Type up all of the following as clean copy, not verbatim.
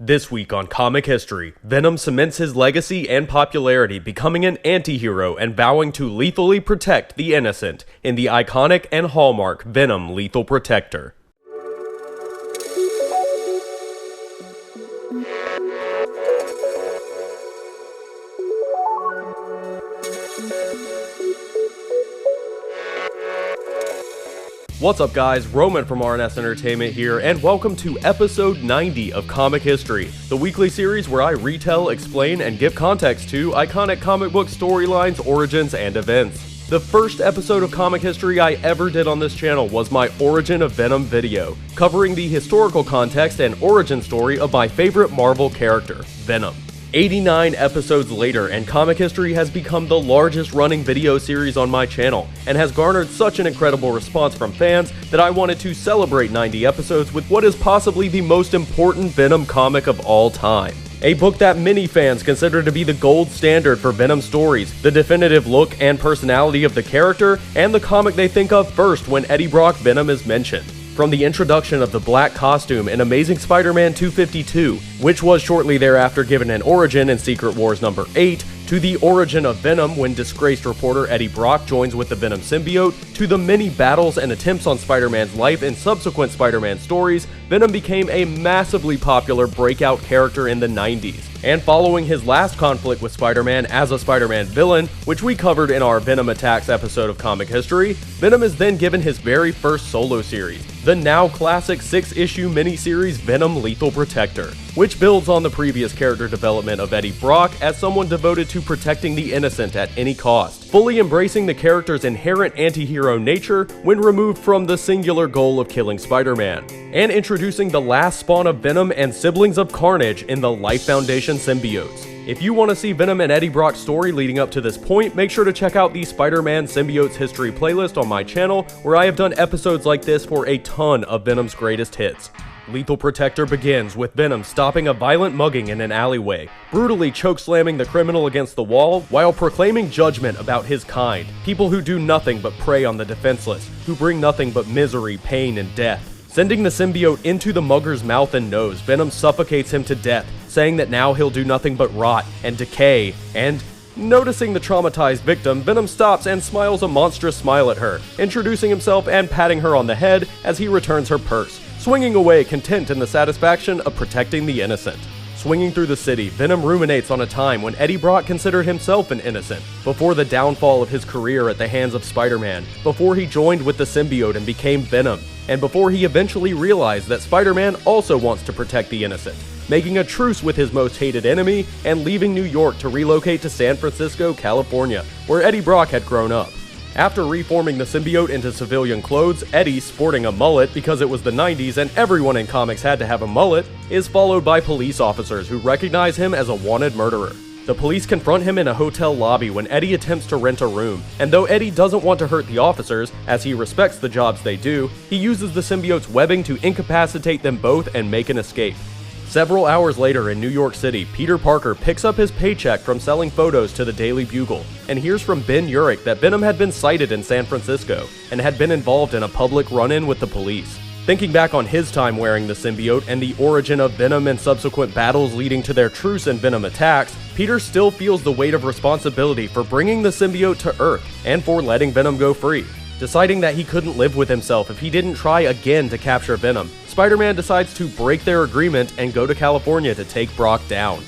This week on Comic History, Venom cements his legacy and popularity, becoming an anti-hero and vowing to lethally protect the innocent in the iconic and hallmark Venom Lethal Protector. What's up guys, Roman from RNS Entertainment here, and welcome to episode 90 of Comic History, the weekly series where I retell, explain, and give context to iconic comic book storylines, origins, and events. The first episode of Comic History I ever did on this channel was my Origin of Venom video, covering the historical context and origin story of my favorite Marvel character, Venom. 89 episodes later, and Comic History has become the largest running video series on my channel, and has garnered such an incredible response from fans that I wanted to celebrate 90 episodes with what is possibly the most important Venom comic of all time. A book that many fans consider to be the gold standard for Venom stories, the definitive look and personality of the character, and the comic they think of first when Eddie Brock Venom is mentioned. From the introduction of the black costume in Amazing Spider-Man 252, which was shortly thereafter given an origin in Secret Wars number 8, to the origin of Venom when disgraced reporter Eddie Brock joins with the Venom symbiote, to the many battles and attempts on Spider-Man's life in subsequent Spider-Man stories, Venom became a massively popular breakout character in the 90s. And following his last conflict with Spider-Man as a Spider-Man villain, which we covered in our Venom Attacks episode of Comic History, Venom is then given his very first solo series, the now classic 6-issue miniseries Venom Lethal Protector, which builds on the previous character development of Eddie Brock as someone devoted to protecting the innocent at any cost, fully embracing the character's inherent anti-hero nature when removed from the singular goal of killing Spider-Man, and introducing the last spawn of Venom and siblings of Carnage in the Life Foundation symbiotes. If you want to see Venom and Eddie Brock's story leading up to this point, make sure to check out the Spider-Man Symbiotes History playlist on my channel, where I have done episodes like this for a ton of Venom's greatest hits. Lethal Protector begins with Venom stopping a violent mugging in an alleyway, brutally chokeslamming the criminal against the wall while proclaiming judgment about his kind, people who do nothing but prey on the defenseless, who bring nothing but misery, pain, and death. Sending the symbiote into the mugger's mouth and nose, Venom suffocates him to death, saying that now he'll do nothing but rot and decay, and noticing the traumatized victim, Venom stops and smiles a monstrous smile at her, introducing himself and patting her on the head as he returns her purse, swinging away content in the satisfaction of protecting the innocent. Swinging through the city, Venom ruminates on a time when Eddie Brock considered himself an innocent, before the downfall of his career at the hands of Spider-Man, before he joined with the symbiote and became Venom, and before he eventually realized that Spider-Man also wants to protect the innocent, making a truce with his most hated enemy and leaving New York to relocate to San Francisco, California, where Eddie Brock had grown up. After reforming the symbiote into civilian clothes, Eddie, sporting a mullet because it was the 90s and everyone in comics had to have a mullet, is followed by police officers who recognize him as a wanted murderer. The police confront him in a hotel lobby when Eddie attempts to rent a room, and though Eddie doesn't want to hurt the officers, as he respects the jobs they do, he uses the symbiote's webbing to incapacitate them both and make an escape. Several hours later in New York City, Peter Parker picks up his paycheck from selling photos to the Daily Bugle, and hears from Ben Urich that Venom had been sighted in San Francisco, and had been involved in a public run-in with the police. Thinking back on his time wearing the symbiote and the origin of Venom and subsequent battles leading to their truce in Venom Attacks, Peter still feels the weight of responsibility for bringing the symbiote to Earth, and for letting Venom go free. Deciding that he couldn't live with himself if he didn't try again to capture Venom, Spider-Man decides to break their agreement and go to California to take Brock down.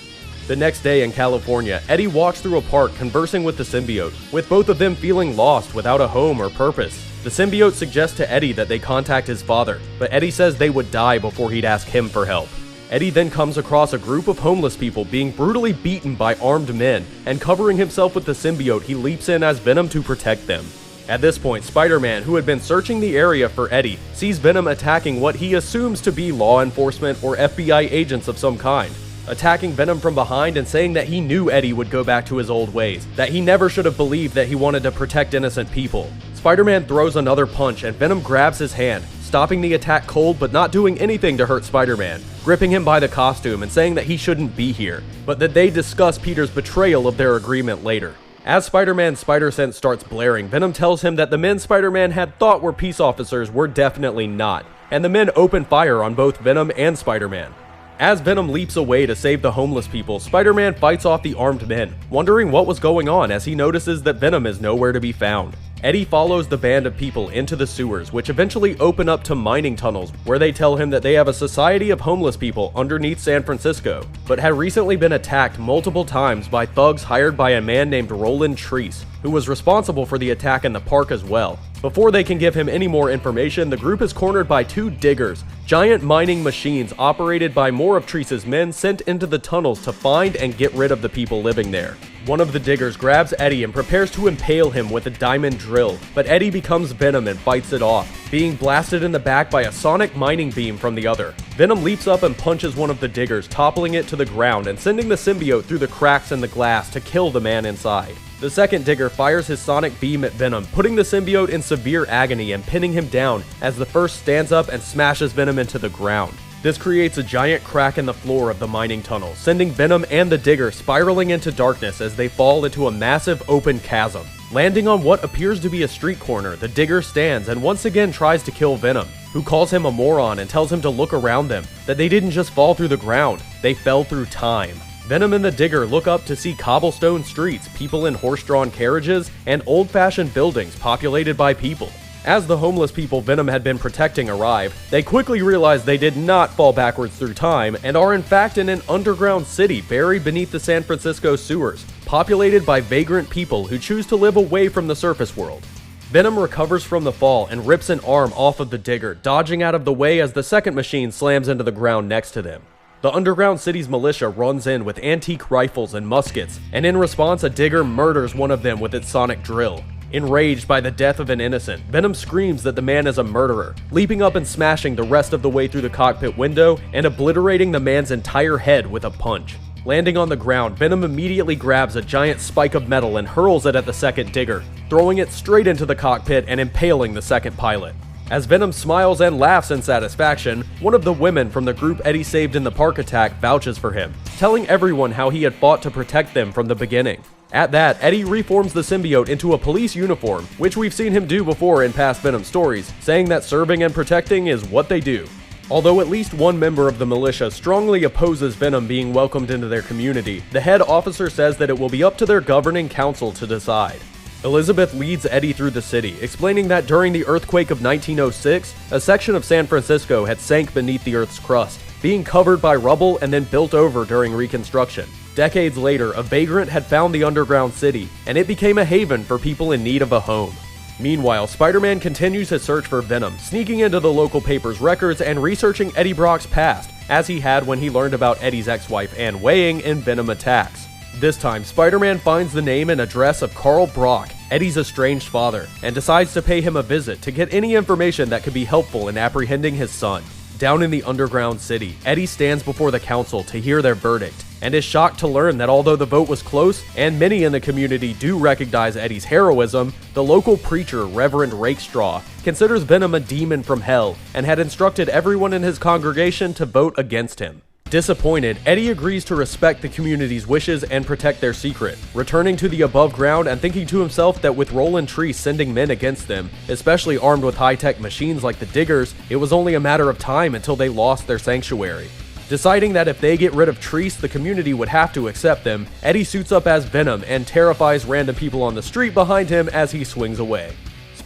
The next day in California, Eddie walks through a park conversing with the symbiote, with both of them feeling lost without a home or purpose. The symbiote suggests to Eddie that they contact his father, but Eddie says they would die before he'd ask him for help. Eddie then comes across a group of homeless people being brutally beaten by armed men, and covering himself with the symbiote, he leaps in as Venom to protect them. At this point, Spider-Man, who had been searching the area for Eddie, sees Venom attacking what he assumes to be law enforcement or FBI agents of some kind, attacking Venom from behind and saying that he knew Eddie would go back to his old ways, that he never should have believed that he wanted to protect innocent people. Spider-Man throws another punch and Venom grabs his hand, stopping the attack cold but not doing anything to hurt Spider-Man, gripping him by the costume and saying that he shouldn't be here, but that they discuss Peter's betrayal of their agreement later. As Spider-Man's spider sense starts blaring, Venom tells him that the men Spider-Man had thought were peace officers were definitely not, and the men open fire on both Venom and Spider-Man. As Venom leaps away to save the homeless people, Spider-Man fights off the armed men, wondering what was going on as he notices that Venom is nowhere to be found. Eddie follows the band of people into the sewers, which eventually open up to mining tunnels, where they tell him that they have a society of homeless people underneath San Francisco, but had recently been attacked multiple times by thugs hired by a man named Roland Treese, who was responsible for the attack in the park as well. Before they can give him any more information, the group is cornered by two diggers, giant mining machines operated by more of Treese's men sent into the tunnels to find and get rid of the people living there. One of the diggers grabs Eddie and prepares to impale him with a diamond drill, but Eddie becomes Venom and fights it off, being blasted in the back by a sonic mining beam from the other. Venom leaps up and punches one of the diggers, toppling it to the ground and sending the symbiote through the cracks in the glass to kill the man inside. The second digger fires his sonic beam at Venom, putting the symbiote in severe agony and pinning him down as the first stands up and smashes Venom into the ground. This creates a giant crack in the floor of the mining tunnel, sending Venom and the digger spiraling into darkness as they fall into a massive open chasm. Landing on what appears to be a street corner, the digger stands and once again tries to kill Venom, who calls him a moron and tells him to look around them, that they didn't just fall through the ground, they fell through time. Venom and the digger look up to see cobblestone streets, people in horse-drawn carriages, and old-fashioned buildings populated by people. As the homeless people Venom had been protecting arrive, they quickly realize they did not fall backwards through time and are in fact in an underground city buried beneath the San Francisco sewers, populated by vagrant people who choose to live away from the surface world. Venom recovers from the fall and rips an arm off of the digger, dodging out of the way as the second machine slams into the ground next to them. The underground city's militia runs in with antique rifles and muskets, and in response a digger murders one of them with its sonic drill. Enraged by the death of an innocent, Venom screams that the man is a murderer, leaping up and smashing the rest of the way through the cockpit window and obliterating the man's entire head with a punch. Landing on the ground, Venom immediately grabs a giant spike of metal and hurls it at the second digger, throwing it straight into the cockpit and impaling the second pilot. As Venom smiles and laughs in satisfaction, one of the women from the group Eddie saved in the park attack vouches for him, telling everyone how he had fought to protect them from the beginning. At that, Eddie reforms the symbiote into a police uniform, which we've seen him do before in past Venom stories, saying that serving and protecting is what they do. Although at least one member of the militia strongly opposes Venom being welcomed into their community, the head officer says that it will be up to their governing council to decide. Elizabeth leads Eddie through the city, explaining that during the earthquake of 1906, a section of San Francisco had sank beneath the Earth's crust, being covered by rubble and then built over during reconstruction. Decades later, a vagrant had found the underground city, and it became a haven for people in need of a home. Meanwhile, Spider-Man continues his search for Venom, sneaking into the local paper's records and researching Eddie Brock's past, as he had when he learned about Eddie's ex-wife Anne Weying in Venom Attacks. This time, Spider-Man finds the name and address of Carl Brock, Eddie's estranged father, and decides to pay him a visit to get any information that could be helpful in apprehending his son. Down in the underground city, Eddie stands before the council to hear their verdict, and is shocked to learn that although the vote was close, and many in the community do recognize Eddie's heroism, the local preacher, Reverend Rakestraw, considers Venom a demon from hell, and had instructed everyone in his congregation to vote against him. Disappointed, Eddie agrees to respect the community's wishes and protect their secret, returning to the above ground and thinking to himself that with Roland Treese sending men against them, especially armed with high-tech machines like the diggers, it was only a matter of time until they lost their sanctuary. Deciding that if they get rid of Treese, the community would have to accept them, Eddie suits up as Venom and terrifies random people on the street behind him as he swings away.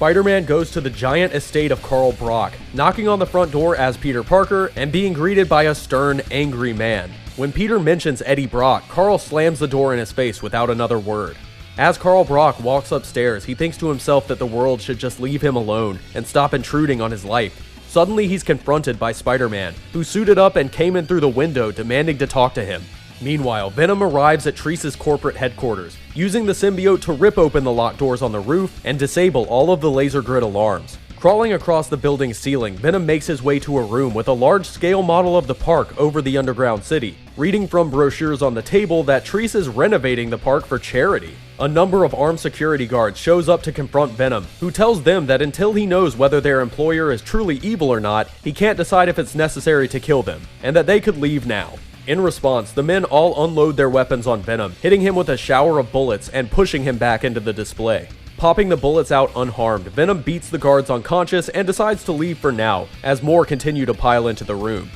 Spider-Man goes to the giant estate of Carl Brock, knocking on the front door as Peter Parker and being greeted by a stern, angry man. When Peter mentions Eddie Brock, Carl slams the door in his face without another word. As Carl Brock walks upstairs, he thinks to himself that the world should just leave him alone and stop intruding on his life. Suddenly, he's confronted by Spider-Man, who suited up and came in through the window demanding to talk to him. Meanwhile, Venom arrives at Treese's corporate headquarters, using the symbiote to rip open the locked doors on the roof and disable all of the laser grid alarms. Crawling across the building's ceiling, Venom makes his way to a room with a large-scale model of the park over the underground city, reading from brochures on the table that Treese is renovating the park for charity. A number of armed security guards shows up to confront Venom, who tells them that until he knows whether their employer is truly evil or not, he can't decide if it's necessary to kill them, and that they could leave now. In response, the men all unload their weapons on Venom, hitting him with a shower of bullets and pushing him back into the display. Popping the bullets out unharmed, Venom beats the guards unconscious and decides to leave for now, as more continue to pile into the room.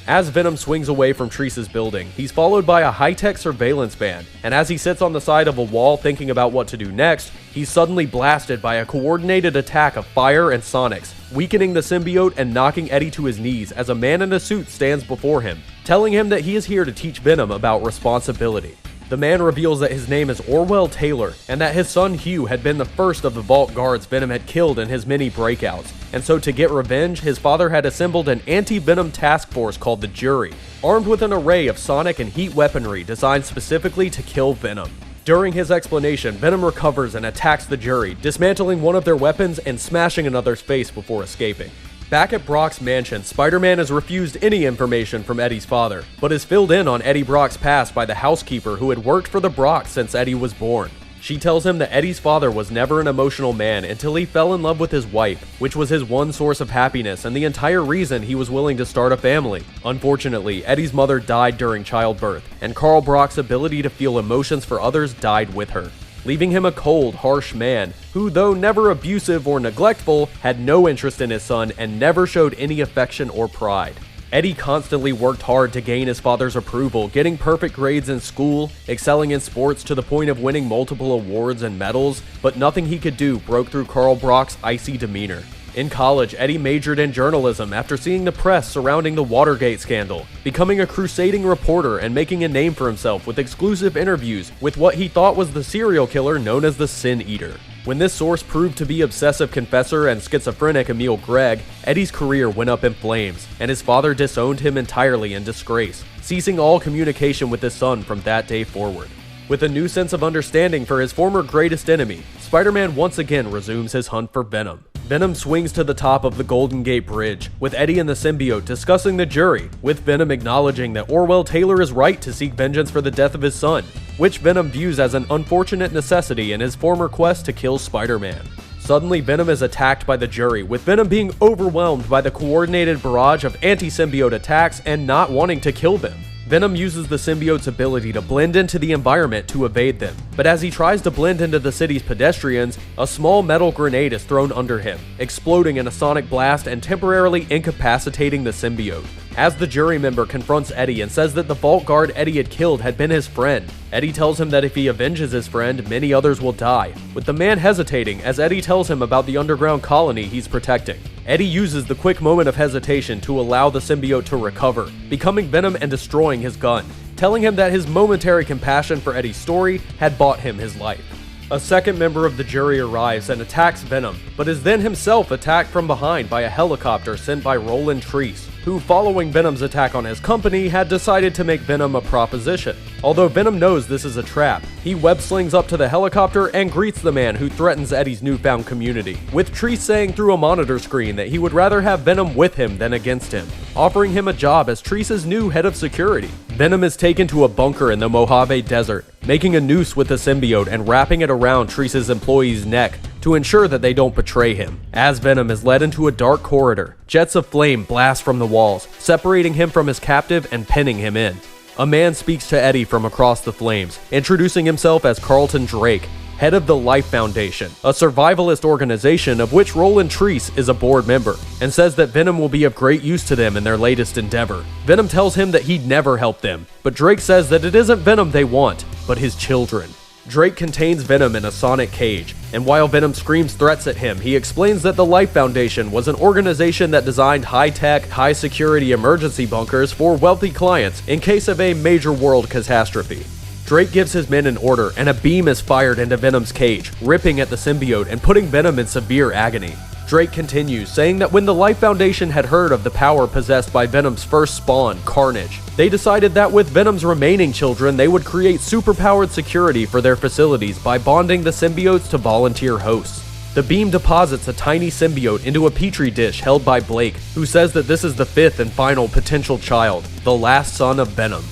As Venom swings away from Treece's building, he's followed by a high-tech surveillance band, and as he sits on the side of a wall thinking about what to do next, he's suddenly blasted by a coordinated attack of fire and sonics, weakening the symbiote and knocking Eddie to his knees as a man in a suit stands before him, telling him that he is here to teach Venom about responsibility. The man reveals that his name is Orwell Taylor, and that his son Hugh had been the first of the Vault guards Venom had killed in his many breakouts, and so to get revenge, his father had assembled an anti-venom task force called the Jury, armed with an array of sonic and heat weaponry designed specifically to kill Venom. During his explanation, Venom recovers and attacks the Jury, dismantling one of their weapons and smashing another's face before escaping. Back at Brock's mansion, Spider-Man is refused any information from Eddie's father, but is filled in on Eddie Brock's past by the housekeeper who had worked for the Brocks since Eddie was born. She tells him that Eddie's father was never an emotional man until he fell in love with his wife, which was his one source of happiness and the entire reason he was willing to start a family. Unfortunately, Eddie's mother died during childbirth, and Carl Brock's ability to feel emotions for others died with her, leaving him a cold, harsh man who, though never abusive or neglectful, had no interest in his son and never showed any affection or pride. Eddie constantly worked hard to gain his father's approval, getting perfect grades in school, excelling in sports to the point of winning multiple awards and medals, but nothing he could do broke through Carl Brock's icy demeanor. In college, Eddie majored in journalism after seeing the press surrounding the Watergate scandal, becoming a crusading reporter and making a name for himself with exclusive interviews with what he thought was the serial killer known as the Sin Eater. When this source proved to be obsessive confessor and schizophrenic Emil Gregg, Eddie's career went up in flames, and his father disowned him entirely in disgrace, ceasing all communication with his son from that day forward. With a new sense of understanding for his former greatest enemy, Spider-Man once again resumes his hunt for Venom. Venom swings to the top of the Golden Gate Bridge, with Eddie and the symbiote discussing the Jury, with Venom acknowledging that Orwell Taylor is right to seek vengeance for the death of his son, which Venom views as an unfortunate necessity in his former quest to kill Spider-Man. Suddenly, Venom is attacked by the Jury, with Venom being overwhelmed by the coordinated barrage of anti-symbiote attacks and not wanting to kill them. Venom uses the symbiote's ability to blend into the environment to evade them, but as he tries to blend into the city's pedestrians, a small metal grenade is thrown under him, exploding in a sonic blast and temporarily incapacitating the symbiote. As the Jury member confronts Eddie and says that the Vault guard Eddie had killed had been his friend, Eddie tells him that if he avenges his friend, many others will die, with the man hesitating as Eddie tells him about the underground colony he's protecting. Eddie uses the quick moment of hesitation to allow the symbiote to recover, becoming Venom and destroying his gun, telling him that his momentary compassion for Eddie's story had bought him his life. A second member of the Jury arrives and attacks Venom, but is then himself attacked from behind by a helicopter sent by Roland Treece, who, following Venom's attack on his company, had decided to make Venom a proposition. Although Venom knows this is a trap, he web-slings up to the helicopter and greets the man who threatens Eddie's newfound community, with Treece saying through a monitor screen that he would rather have Venom with him than against him, offering him a job as Treece's new head of security. Venom is taken to a bunker in the Mojave Desert, making a noose with the symbiote and wrapping it around Treece's employee's neck to ensure that they don't betray him. As Venom is led into a dark corridor, jets of flame blast from the walls, separating him from his captive and pinning him in. A man speaks to Eddie from across the flames, introducing himself as Carlton Drake, head of the Life Foundation, a survivalist organization of which Roland Treece is a board member, and says that Venom will be of great use to them in their latest endeavor. Venom tells him that he'd never help them, but Drake says that it isn't Venom they want, but his children. Drake contains Venom in a sonic cage, and while Venom screams threats at him, he explains that the Life Foundation was an organization that designed high-tech, high-security emergency bunkers for wealthy clients in case of a major world catastrophe. Drake gives his men an order, and a beam is fired into Venom's cage, ripping at the symbiote and putting Venom in severe agony. Drake continues, saying that when the Life Foundation had heard of the power possessed by Venom's first spawn, Carnage, they decided that with Venom's remaining children, they would create superpowered security for their facilities by bonding the symbiotes to volunteer hosts. The beam deposits a tiny symbiote into a petri dish held by Blake, who says that this is the fifth and final potential child, the last son of Venom.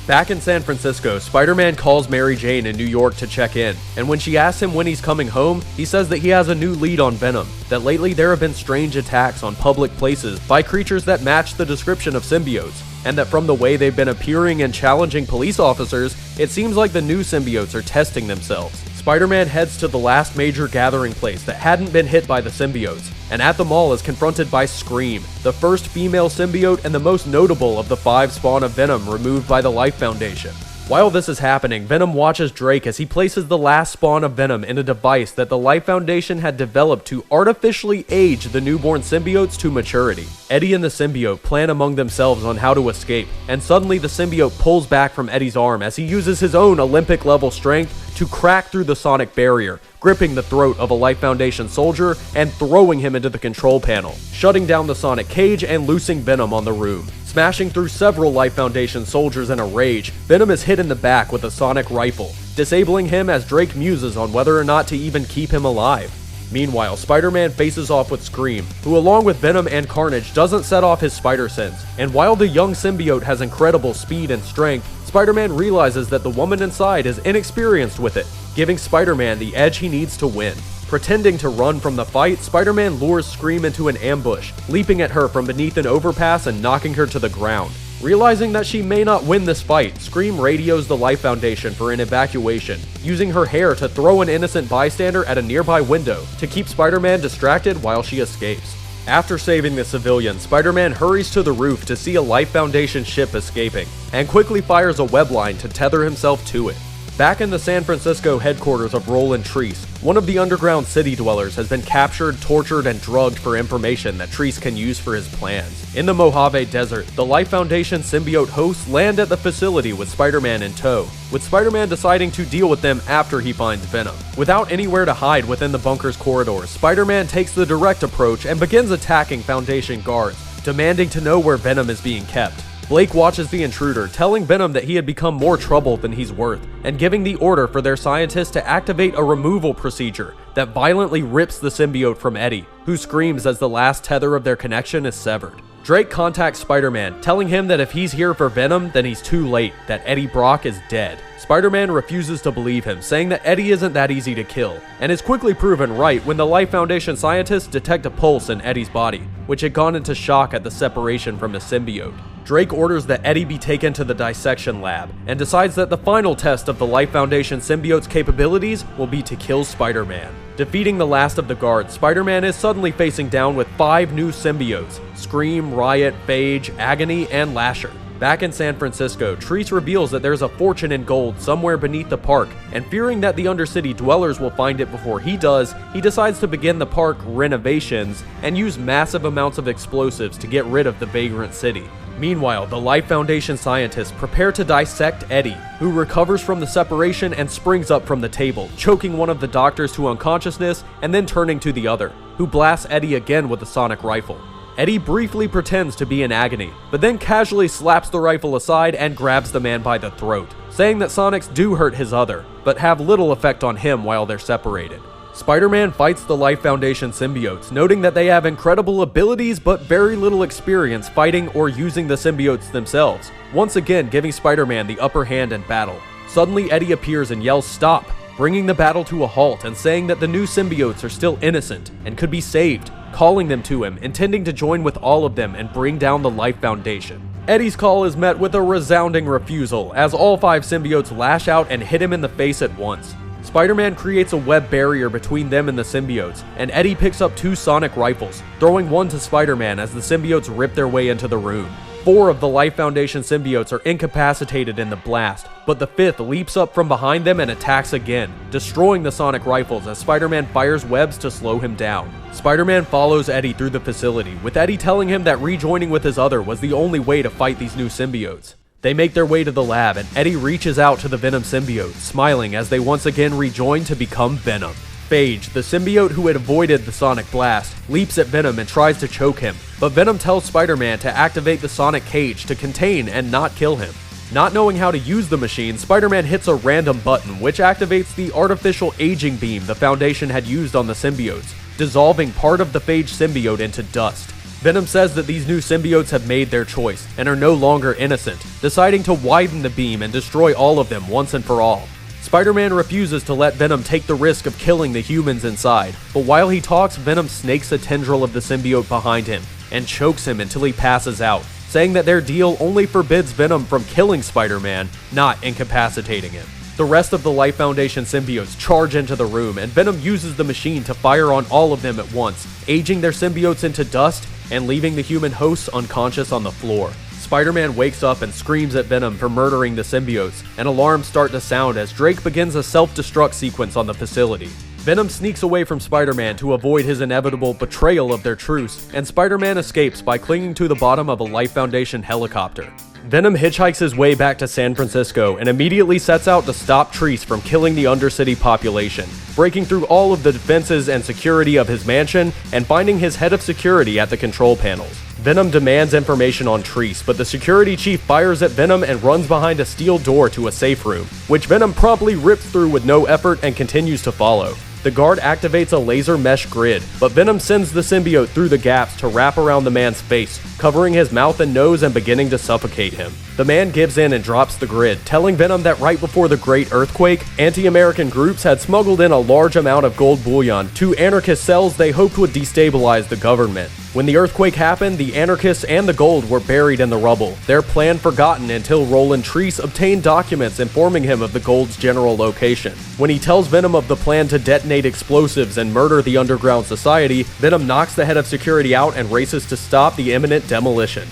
Back in San Francisco, Spider-Man calls Mary Jane in New York to check in, and when she asks him when he's coming home, he says that he has a new lead on Venom, that lately there have been strange attacks on public places by creatures that match the description of symbiotes, and that from the way they've been appearing and challenging police officers, it seems like the new symbiotes are testing themselves. Spider-Man heads to the last major gathering place that hadn't been hit by the symbiotes, and at the mall is confronted by Scream, the first female symbiote and the most notable of the 5 spawn of Venom removed by the Life Foundation. While this is happening, Venom watches Drake as he places the last spawn of Venom in a device that the Life Foundation had developed to artificially age the newborn symbiotes to maturity. Eddie and the symbiote plan among themselves on how to escape, and suddenly the symbiote pulls back from Eddie's arm as he uses his own Olympic-level strength to crack through the sonic barrier, gripping the throat of a Life Foundation soldier and throwing him into the control panel, shutting down the sonic cage and loosing Venom on the room. Smashing through several Life Foundation soldiers in a rage, Venom is hit in the back with a sonic rifle, disabling him as Drake muses on whether or not to even keep him alive. Meanwhile, Spider-Man faces off with Scream, who along with Venom and Carnage doesn't set off his spider sense, and while the young symbiote has incredible speed and strength, Spider-Man realizes that the woman inside is inexperienced with it, giving Spider-Man the edge he needs to win. Pretending to run from the fight, Spider-Man lures Scream into an ambush, leaping at her from beneath an overpass and knocking her to the ground. Realizing that she may not win this fight, Scream radios the Life Foundation for an evacuation, using her hair to throw an innocent bystander at a nearby window to keep Spider-Man distracted while she escapes. After saving the civilian, Spider-Man hurries to the roof to see a Life Foundation ship escaping, and quickly fires a web line to tether himself to it. Back in the San Francisco headquarters of Roland Treese, one of the underground city dwellers has been captured, tortured, and drugged for information that Treese can use for his plans. In the Mojave Desert, the Life Foundation symbiote hosts land at the facility with Spider-Man in tow, with Spider-Man deciding to deal with them after he finds Venom. Without anywhere to hide within the bunker's corridors, Spider-Man takes the direct approach and begins attacking Foundation guards, demanding to know where Venom is being kept. Blake watches the intruder, telling Venom that he had become more trouble than he's worth, and giving the order for their scientists to activate a removal procedure that violently rips the symbiote from Eddie, who screams as the last tether of their connection is severed. Drake contacts Spider-Man, telling him that if he's here for Venom, then he's too late, that Eddie Brock is dead. Spider-Man refuses to believe him, saying that Eddie isn't that easy to kill, and is quickly proven right when the Life Foundation scientists detect a pulse in Eddie's body, which had gone into shock at the separation from his symbiote. Drake orders that Eddie be taken to the dissection lab, and decides that the final test of the Life Foundation symbiote's capabilities will be to kill Spider-Man. Defeating the last of the guards, Spider-Man is suddenly facing down with 5 new symbiotes: Scream, Riot, Phage, Agony, and Lasher. Back in San Francisco, Treese reveals that there's a fortune in gold somewhere beneath the park, and fearing that the Undercity dwellers will find it before he does, he decides to begin the park renovations and use massive amounts of explosives to get rid of the vagrant city. Meanwhile, the Life Foundation scientists prepare to dissect Eddie, who recovers from the separation and springs up from the table, choking one of the doctors to unconsciousness and then turning to the other, who blasts Eddie again with a sonic rifle. Eddie briefly pretends to be in agony, but then casually slaps the rifle aside and grabs the man by the throat, saying that sonics do hurt his other, but have little effect on him while they're separated. Spider-Man fights the Life Foundation symbiotes, noting that they have incredible abilities but very little experience fighting or using the symbiotes themselves, once again giving Spider-Man the upper hand in battle. Suddenly Eddie appears and yells "Stop!", bringing the battle to a halt and saying that the new symbiotes are still innocent and could be saved, calling them to him, intending to join with all of them and bring down the Life Foundation. Eddie's call is met with a resounding refusal as all 5 symbiotes lash out and hit him in the face at once. Spider-Man creates a web barrier between them and the symbiotes, and Eddie picks up 2 sonic rifles, throwing one to Spider-Man as the symbiotes rip their way into the room. 4 of the Life Foundation symbiotes are incapacitated in the blast, but the 5th leaps up from behind them and attacks again, destroying the sonic rifles as Spider-Man fires webs to slow him down. Spider-Man follows Eddie through the facility, with Eddie telling him that rejoining with his other was the only way to fight these new symbiotes. They make their way to the lab, and Eddie reaches out to the Venom symbiote, smiling as they once again rejoin to become Venom. Phage, the symbiote who had avoided the sonic blast, leaps at Venom and tries to choke him, but Venom tells Spider-Man to activate the sonic cage to contain and not kill him. Not knowing how to use the machine, Spider-Man hits a random button which activates the artificial aging beam the Foundation had used on the symbiotes, dissolving part of the Phage symbiote into dust. Venom says that these new symbiotes have made their choice and are no longer innocent, deciding to widen the beam and destroy all of them once and for all. Spider-Man refuses to let Venom take the risk of killing the humans inside, but while he talks, Venom snakes a tendril of the symbiote behind him and chokes him until he passes out, saying that their deal only forbids Venom from killing Spider-Man, not incapacitating him. The The rest of the Life Foundation symbiotes charge into the room, and Venom uses the machine to fire on all of them at once, aging their symbiotes into dust and leaving the human hosts unconscious on the floor. Spider-Man wakes up and screams at Venom for murdering the symbiotes, and alarms start to sound as Drake begins a self-destruct sequence on the facility. Venom sneaks away from Spider-Man to avoid his inevitable betrayal of their truce, and Spider-Man escapes by clinging to the bottom of a Life Foundation helicopter. Venom hitchhikes his way back to San Francisco and immediately sets out to stop Treese from killing the Undercity population, breaking through all of the defenses and security of his mansion and finding his head of security at the control panels. Venom demands information on Treese, but the security chief fires at Venom and runs behind a steel door to a safe room, which Venom promptly rips through with no effort and continues to follow. The guard activates a laser mesh grid, but Venom sends the symbiote through the gaps to wrap around the man's face, covering his mouth and nose and beginning to suffocate him. The man gives in and drops the grid, telling Venom that right before the Great Earthquake, anti-American groups had smuggled in a large amount of gold bullion to anarchist cells they hoped would destabilize the government. When the earthquake happened, the anarchists and the gold were buried in the rubble, their plan forgotten until Roland Treese obtained documents informing him of the gold's general location. When he tells Venom of the plan to detonate explosives and murder the underground society, Venom knocks the head of security out and races to stop the imminent demolition.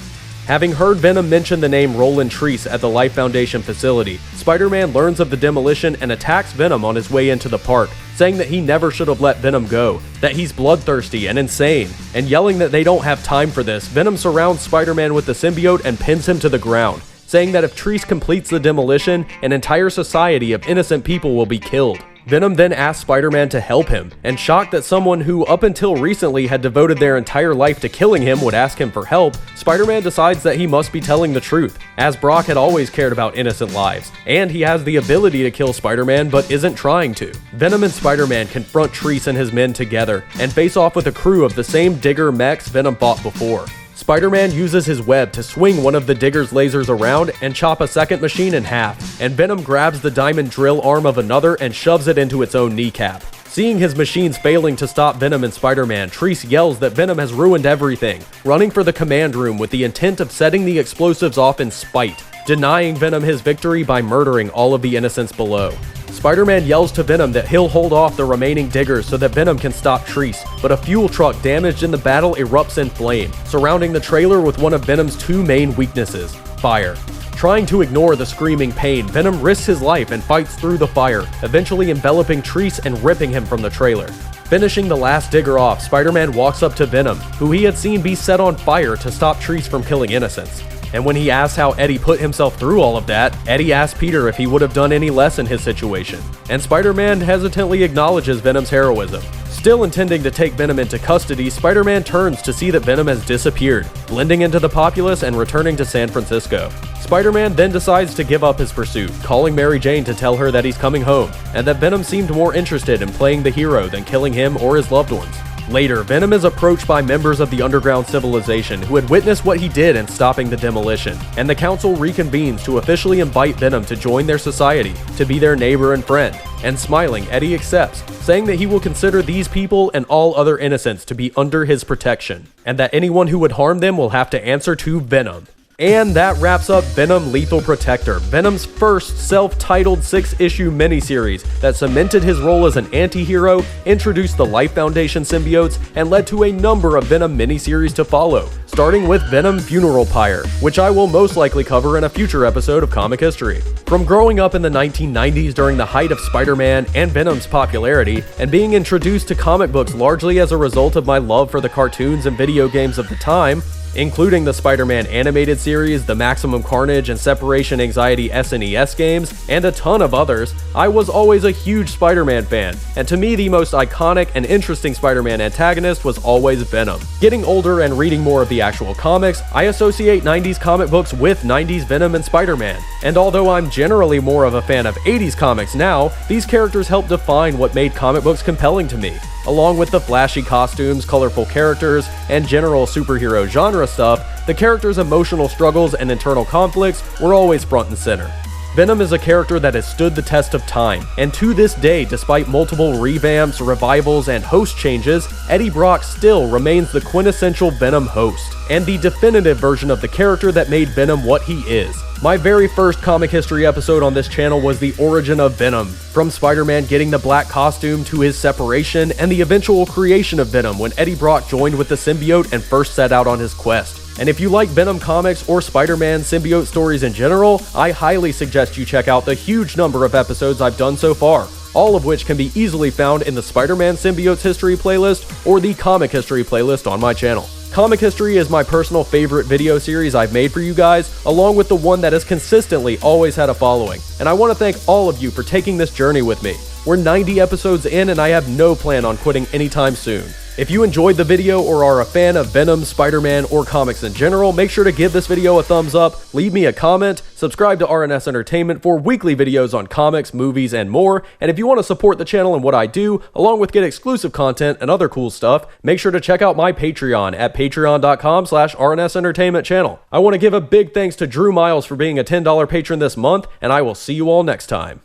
Having heard Venom mention the name Roland Treese at the Life Foundation facility, Spider-Man learns of the demolition and attacks Venom on his way into the park, saying that he never should have let Venom go, that he's bloodthirsty and insane, and yelling that they don't have time for this. Venom surrounds Spider-Man with the symbiote and pins him to the ground, saying that if Treese completes the demolition, an entire society of innocent people will be killed. Venom then asks Spider-Man to help him, and shocked that someone who up until recently had devoted their entire life to killing him would ask him for help, Spider-Man decides that he must be telling the truth, as Brock had always cared about innocent lives, and he has the ability to kill Spider-Man but isn't trying to. Venom and Spider-Man confront Treese and his men together, and face off with a crew of the same Digger mechs Venom fought before. Spider-Man uses his web to swing one of the Digger's lasers around and chop a second machine in half, and Venom grabs the diamond drill arm of another and shoves it into its own kneecap. Seeing his machines failing to stop Venom and Spider-Man, Treese yells that Venom has ruined everything, running for the command room with the intent of setting the explosives off in spite, denying Venom his victory by murdering all of the innocents below. Spider-Man yells to Venom that he'll hold off the remaining Diggers so that Venom can stop Treese, but a fuel truck damaged in the battle erupts in flame, surrounding the trailer with one of Venom's two main weaknesses, fire. Trying to ignore the screaming pain, Venom risks his life and fights through the fire, eventually enveloping Treese and ripping him from the trailer. Finishing the last Digger off, Spider-Man walks up to Venom, who he had seen be set on fire to stop Treese from killing innocents. And when he asks how Eddie put himself through all of that, Eddie asks Peter if he would have done any less in his situation. And Spider-Man hesitantly acknowledges Venom's heroism. Still intending to take Venom into custody, Spider-Man turns to see that Venom has disappeared, blending into the populace and returning to San Francisco. Spider-Man then decides to give up his pursuit, calling Mary Jane to tell her that he's coming home, and that Venom seemed more interested in playing the hero than killing him or his loved ones. Later, Venom is approached by members of the underground civilization who had witnessed what he did in stopping the demolition, and the council reconvenes to officially invite Venom to join their society, to be their neighbor and friend. And smiling, Eddie accepts, saying that he will consider these people and all other innocents to be under his protection, and that anyone who would harm them will have to answer to Venom. And that wraps up Venom Lethal Protector, Venom's first self-titled 6-issue miniseries that cemented his role as an anti-hero, introduced the Life Foundation symbiotes, and led to a number of Venom miniseries to follow, starting with Venom Funeral Pyre, which I will most likely cover in a future episode of Comic History. From growing up in the 1990s during the height of Spider-Man and Venom's popularity, and being introduced to comic books largely as a result of my love for the cartoons and video games of the time, including the Spider-Man animated series, the Maximum Carnage and Separation Anxiety SNES games, and a ton of others, I was always a huge Spider-Man fan, and to me the most iconic and interesting Spider-Man antagonist was always Venom. Getting older and reading more of the actual comics, I associate 90s comic books with 90s Venom and Spider-Man, and although I'm generally more of a fan of 80s comics now, these characters help define what made comic books compelling to me. Along with the flashy costumes, colorful characters, and general superhero genre stuff, the characters' emotional struggles and internal conflicts were always front and center. Venom is a character that has stood the test of time, and to this day, despite multiple revamps, revivals, and host changes, Eddie Brock still remains the quintessential Venom host, and the definitive version of the character that made Venom what he is. My very first comic history episode on this channel was the Origin of Venom, from Spider-Man getting the black costume to his separation and the eventual creation of Venom when Eddie Brock joined with the symbiote and first set out on his quest. And if you like Venom comics or Spider-Man symbiote stories in general, I highly suggest you check out the huge number of episodes I've done so far, all of which can be easily found in the Spider-Man Symbiotes History playlist or the Comic History playlist on my channel. Comic History is my personal favorite video series I've made for you guys, along with the one that has consistently always had a following, and I want to thank all of you for taking this journey with me. We're 90 episodes in and I have no plan on quitting anytime soon. If you enjoyed the video or are a fan of Venom, Spider-Man, or comics in general, make sure to give this video a thumbs up, leave me a comment, subscribe to RNS Entertainment for weekly videos on comics, movies, and more, and if you want to support the channel and what I do, along with get exclusive content and other cool stuff, make sure to check out my Patreon at patreon.com/RNS Entertainment channel. I want to give a big thanks to Drew Miles for being a $10 patron this month, and I will see you all next time.